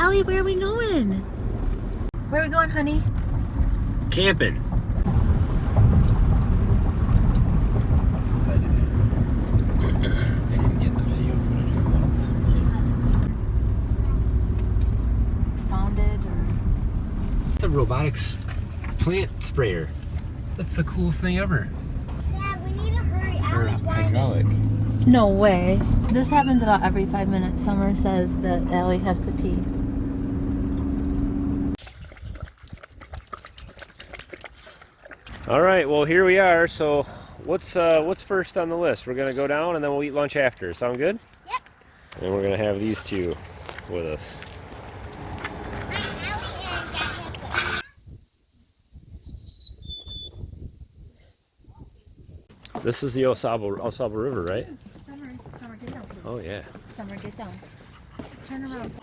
Allie, where are we going? Where are we going, honey? Camping. I didn't get the video footage of what this was like. Found it, or... It's a robotics plant sprayer. That's the coolest thing ever. Dad, we need to hurry. Or hydraulic. No way. This happens about every 5 minutes. Summer says that Allie has to pee. All right, well here we are. So what's first on the list? We're gonna go down and then we'll eat lunch after. Sound good? Yep. And we're gonna have these two with us. This is the Osaba River, right? Summer, get down. Oh yeah. Summer, get down. Turn around.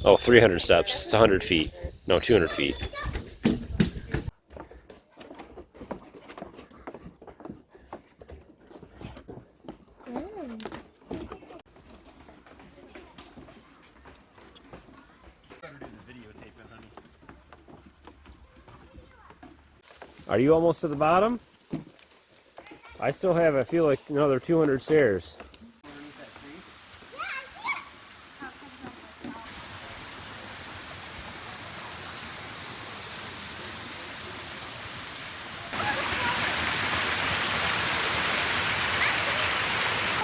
Oh, 300 steps. It's 100 feet. No, 200 feet. Are you almost to the bottom? I still have, I feel like, another 200 stairs.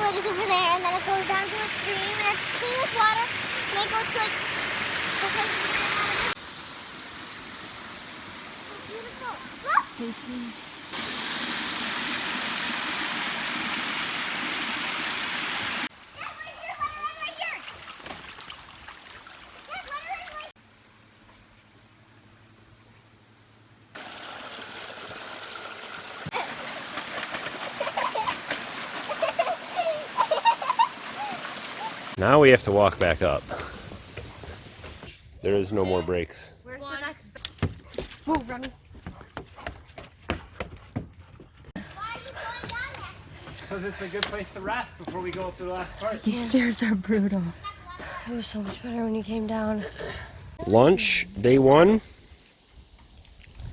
It is over there, and then it goes down to a stream, and it's clean as water, and it goes to like... Beautiful. Look! Now we have to walk back up. There is no more breaks. Where's the next? Move, Ronnie. Because it's a good place to rest before we go up to the last part. These stairs are brutal. It was so much better when you came down. Lunch, day one.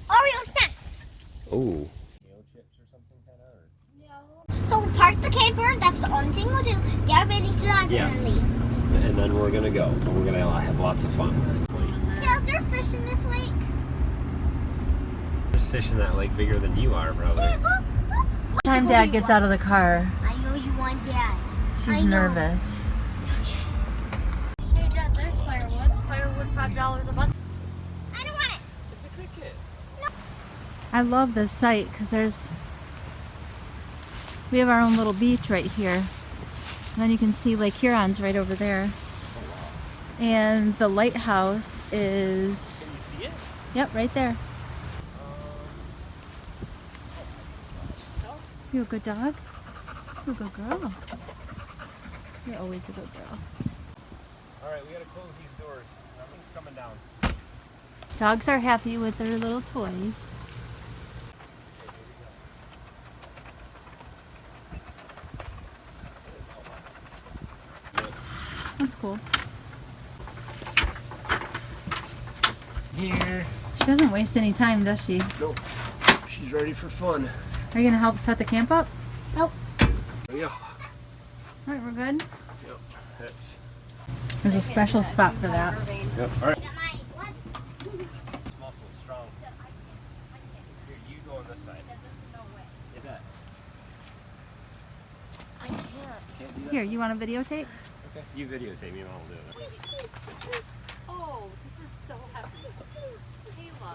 Oreo snacks! Ooh. So we'll park the camper, that's the only thing we'll do. Get ready to drive and then leave. And then we're gonna go. And we're gonna have lots of fun. Yeah, is there fish in this lake? There's fish in that lake bigger than you are, probably. Yeah, look. Time Dad gets out of the car. I know you want Dad. She's nervous. It's okay. Hey Dad, there's firewood. Firewood $5 a month. I don't want it. It's a cricket. I love this site because we have our own little beach right here. And then you can see Lake Huron's right over there. And the lighthouse is... Can you see it? Yep, right there. You a good dog? You a good girl. You're always a good girl. Alright, we gotta close these doors. Nothing's coming down. Dogs are happy with their little toys. That's cool. Here. She doesn't waste any time, does she? Nope. She's ready for fun. Are you gonna help set the camp up? Nope. Yeah. Alright, we're good. Yep. That's. There's a special spot for that. Yep. Alright. I got my blood. It's muscle strong. Here, you go on this side. Get that. I can't. Can't do that. Here, you want a videotape? Okay. You videotape me and I'll do it. Oh, this is so heavy. Kayla.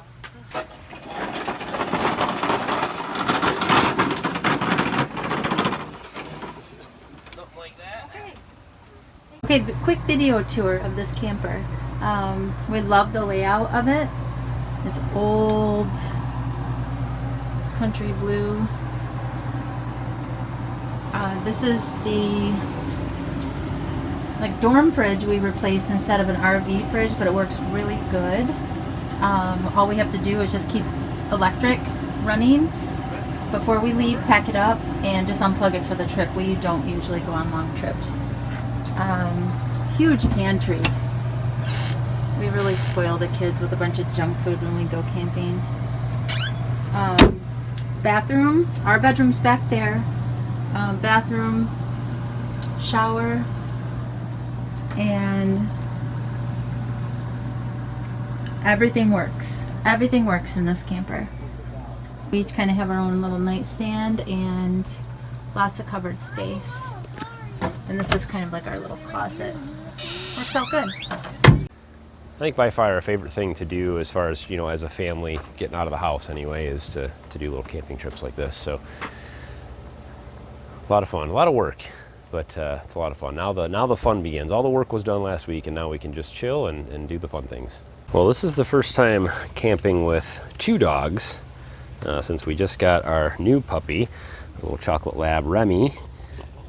Something like that. Okay, quick video tour of this camper. We love the layout of it. It's old, country blue. This is the dorm fridge we replaced instead of an RV fridge, but it works really good. All we have to do is just keep electric running, before we leave, pack it up and just unplug it for the trip. We don't usually go on long trips. Huge pantry. We really spoil the kids with a bunch of junk food when we go camping. Bathroom, our bedroom's back there. Bathroom, shower, and everything works. Everything works in this camper. We each kind of have our own little nightstand and lots of cupboard space. And this is kind of like our little closet. Works out good. I think by far our favorite thing to do as far as, you know, as a family, getting out of the house anyway, is to do little camping trips like this. So a lot of fun, a lot of work, but it's a lot of fun. Now the fun begins. All the work was done last week, and now we can just chill and do the fun things. Well, this is the first time camping with 2 dogs since we just got our new puppy, a little chocolate lab, Remy.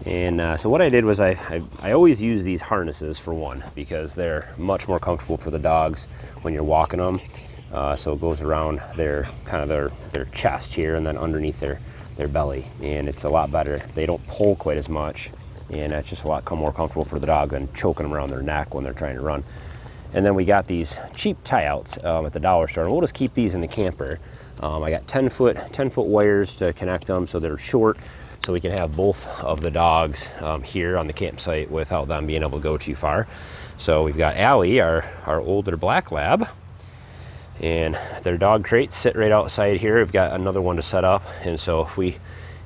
And so what I did was I always use these harnesses for one, because they're much more comfortable for the dogs when you're walking them. So it goes around their chest here and then underneath their belly, and it's a lot better. They don't pull quite as much, and it's just a lot more comfortable for the dog than choking them around their neck when they're trying to run. And then we got these cheap tie-outs at the dollar store, and we'll just keep these in the camper. I got 10-foot wires to connect them so they're short, so we can have both of the dogs here on the campsite without them being able to go too far. So we've got Allie, our older black lab, and their dog crates sit right outside here. We've got another one to set up, and so if we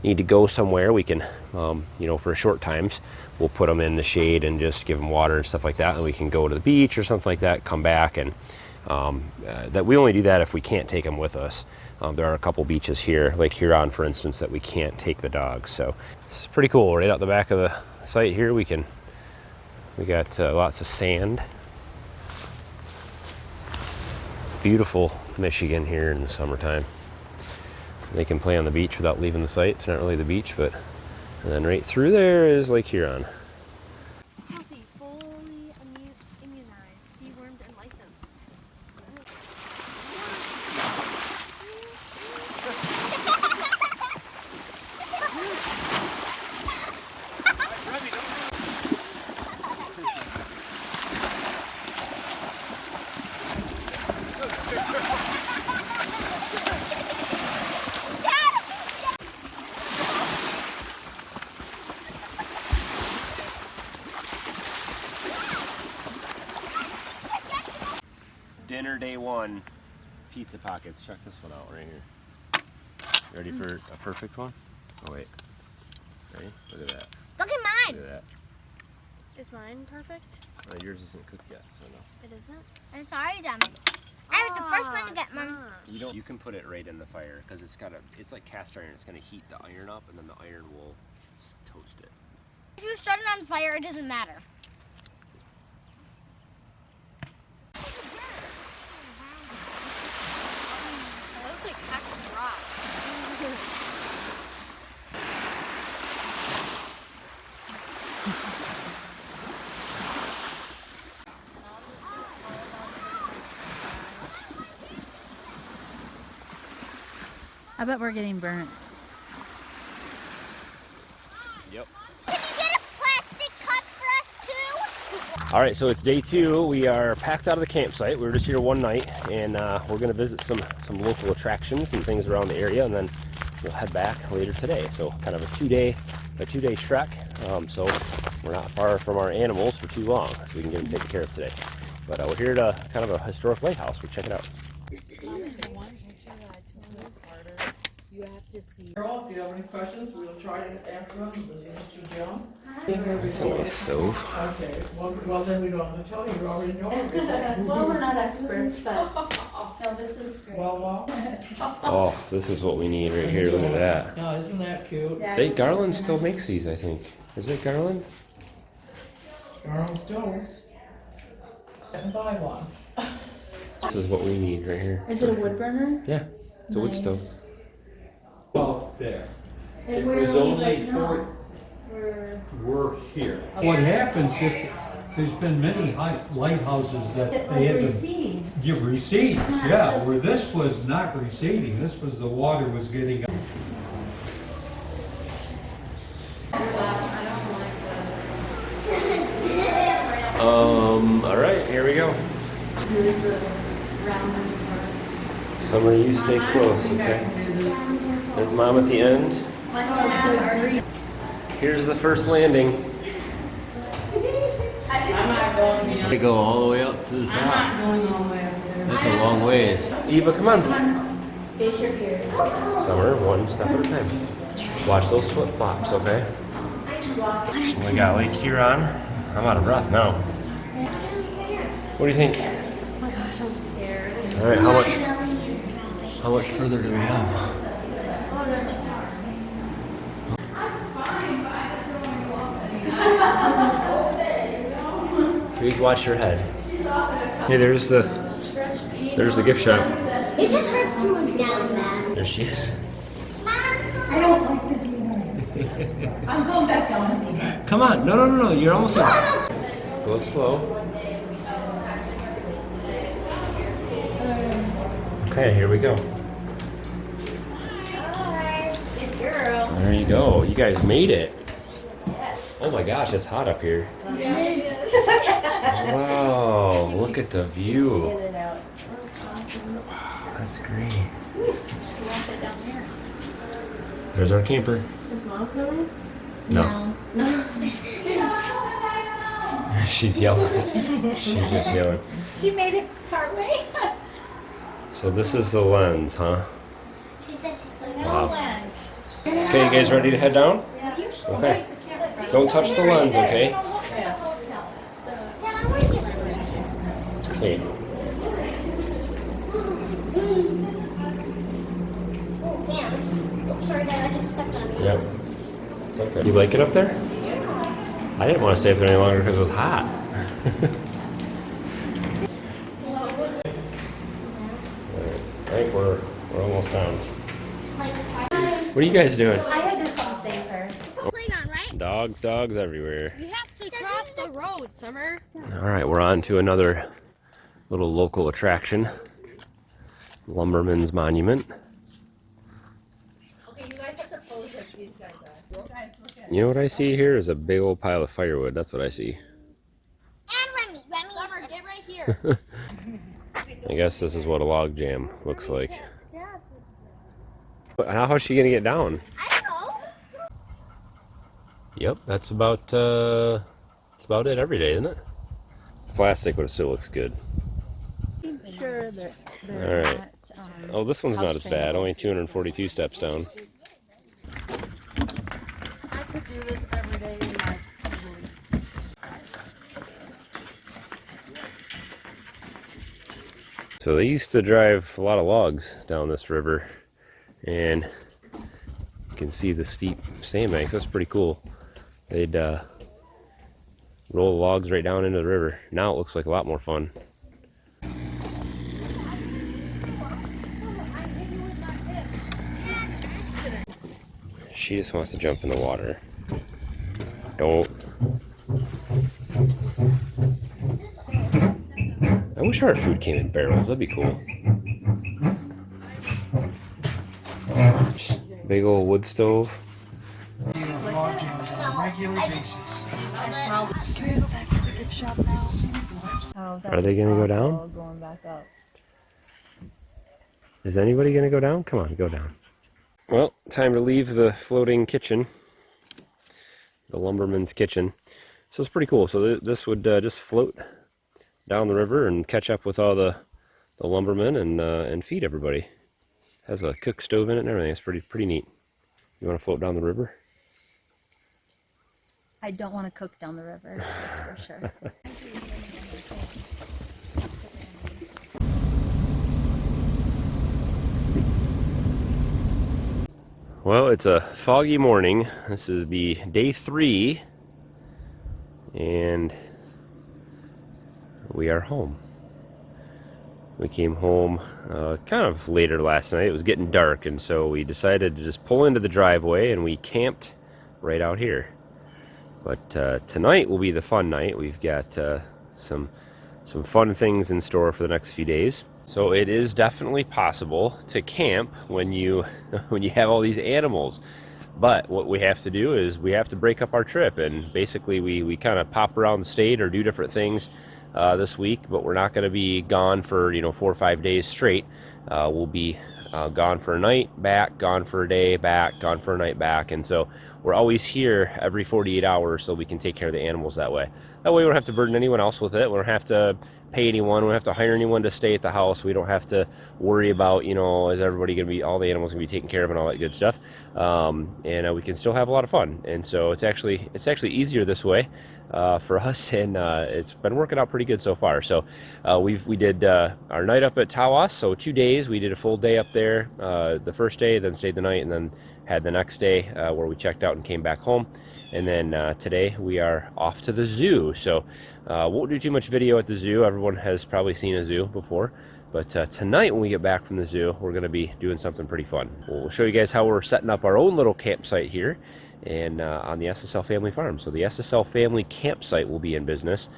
need to go somewhere, we can, you know, for short times, we'll put them in the shade and just give them water and stuff like that, and we can go to the beach or something like that, come back, and that we only do that if we can't take them with us. There are a couple beaches here, Lake Huron for instance, that we can't take the dogs. So it's pretty cool. Right out the back of the site here, we got lots of sand. Beautiful Michigan here in the summertime. They can play on the beach without leaving the site. It's not really the beach, but and then right through there is Lake Huron. Healthy, fully immunized, dewormed, and licensed. Dinner day 1, pizza pockets. Check this one out right here. Ready for a perfect one? Oh wait. Ready? Look at that. Look at mine. Look at that. Is mine perfect? Yours isn't cooked yet, so no. It isn't? It's already done. I was the first one to get it's mine. not. You can put it right in the fire because it's like cast iron. It's gonna heat the iron up, and then the iron will toast it. If you start it on fire, it doesn't matter. It looks like cactus rock. I bet we're getting burnt. Yep. Can you get a plastic cup for us too? All right, so it's day 2. We are packed out of the campsite. We were just here one night, and we're gonna visit some local attractions and things around the area, and then we'll head back later today. So kind of a two-day trek. So we're not far from our animals for too long, so we can get them taken care of today. But we're here at kind of a historic lighthouse. We'll check it out. Carol, if you have any questions, we'll try to answer them. This is Mr. Jones. It's a nice stove. Okay, well then we don't have to tell you, you already know everything. Well, we're not experts, but no, this is great. Well, Oh, this is what we need right here. Look at that. no, isn't that cute? Garland still makes these, I think. Is it Garland? Garland stoves. And buy one. This is what we need right here. Is it a wood burner? Yeah, it's a wood Nice. stove. Well, there. And It where was are we only right now? for, we're here. What happens if, there's been many lighthouses that It they like had to recedes. give recedes, Yeah, yeah, just- where this was not receding, this was the water was getting up. All right, here we go. Summer, you stay close, okay? Is Mom at the end? Here's the first landing. To go all the way up to the top. That's a long ways. Eva, come on. Summer, one step at a time. Watch those flip-flops, okay? We got Lake Huron. I'm out of breath now. What do you think? Oh my gosh, I'm scared. All right, how much Further do we have? Oh, not too far. Please watch your head. Hey, there's the gift shop. It just hurts to look down, man. There she is. I don't like this either. I'm going back down. Come on. No. You're almost there. Go slow. Okay, here we go. There you go. You guys made it. Oh my gosh, it's hot up here. Wow, look at the view. Wow, that's great. There's our camper. Is Mom coming? No. She's yelling. She's just yelling. She made it partway. So this is the lens, huh? She says she's going Wow. Okay, you guys ready to head down? Okay. Don't touch the lens, okay? Okay. Fans. Oh, sorry, Dad, I just stepped on you. Yep. It's okay. You like it up there? I didn't want to stay up there any longer because it was hot. I think we're almost down. What are you guys doing? I had to come save her. Playground, right? Dogs everywhere. You have to cross the road, Summer. All right, we're on to another little local attraction. Lumberman's Monument. Okay, you guys have to pose like these guys are. You know what I see here is a big old pile of firewood. That's what I see. And Remy. Summer, get right here. I guess this is what a log jam looks like. But how's she gonna get down? I don't know. Yep, that's about it every day, isn't it? Plastic, but it still looks good. Sure, they're All right. not, Oh, this one's not as bad. house-trainable. Only 242 steps down. I could do this every day in my So they used to drive a lot of logs down this river, and you can see the steep sandbanks. That's pretty cool. They'd roll the logs right down into the river. Now it looks like a lot more fun. She just wants to jump in the water. Don't. I wish our food came in barrels. That'd be cool. Big old wood stove. Log jams on a regular basis. Are they gonna go down? Going back up. Is anybody gonna go down? Come on, go down. Well, time to leave the floating kitchen. The lumberman's kitchen. So it's pretty cool. So this would just float down the river and catch up with all the lumbermen and feed everybody. Has a cook stove in it and everything. It's pretty neat. You want to float down the river? I don't want to cook down the river, that's for sure. Well, it's a foggy morning. This is day 3, and we are home. We came home kind of later last night. It was getting dark, and so we decided to just pull into the driveway, and we camped right out here. But tonight will be the fun night. We've got some fun things in store for the next few days. So it is definitely possible to camp when you have all these animals. But what we have to do is we have to break up our trip, and basically we kind of pop around the state or do different things this week, but we're not going to be gone for 4 or 5 days straight. We'll be gone for a night, back, gone for a day, back, gone for a night, back, and so we're always here every 48 hours so we can take care of the animals that way. That way we don't have to burden anyone else with it. We don't have to pay anyone. We don't have to hire anyone to stay at the house. We don't have to worry about, is everybody going to be, all the animals going to be taken care of and all that good stuff. And we can still have a lot of fun. And so it's actually easier this way for us, and it's been working out pretty good so far. So we did our night up at Tawas, so 2 days. We did a full day up there the first day, then stayed the night, and then had the next day where we checked out and came back home. And then today we are off to the zoo. So won't do too much video at the zoo. Everyone has probably seen a zoo before. But tonight when we get back from the zoo, we're going to be doing something pretty fun. We'll show you guys how we're setting up our own little campsite here and on the SSL Family Farm. So the SSL Family Campsite will be in business.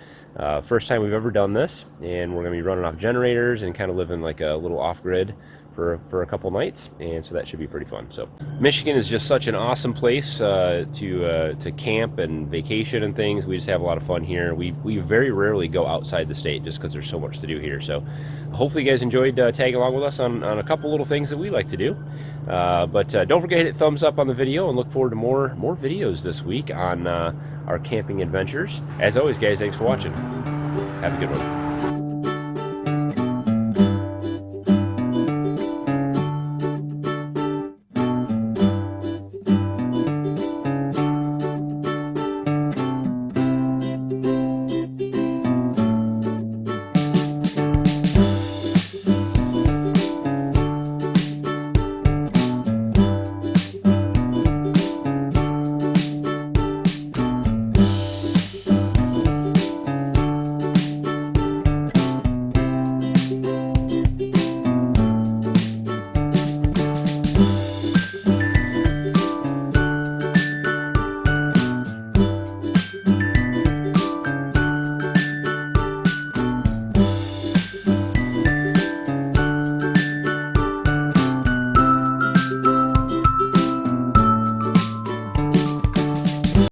First time we've ever done this, and we're going to be running off generators and kind of living like a little off-grid for a couple nights, and so that should be pretty fun. So Michigan is just such an awesome place to camp and vacation and things. We just have a lot of fun here. We very rarely go outside the state just because there's so much to do here. So hopefully you guys enjoyed tagging along with us on a couple little things that we like to do. But don't forget to hit thumbs up on the video, and look forward to more videos this week on our camping adventures. As always, guys, thanks for watching. Have a good one.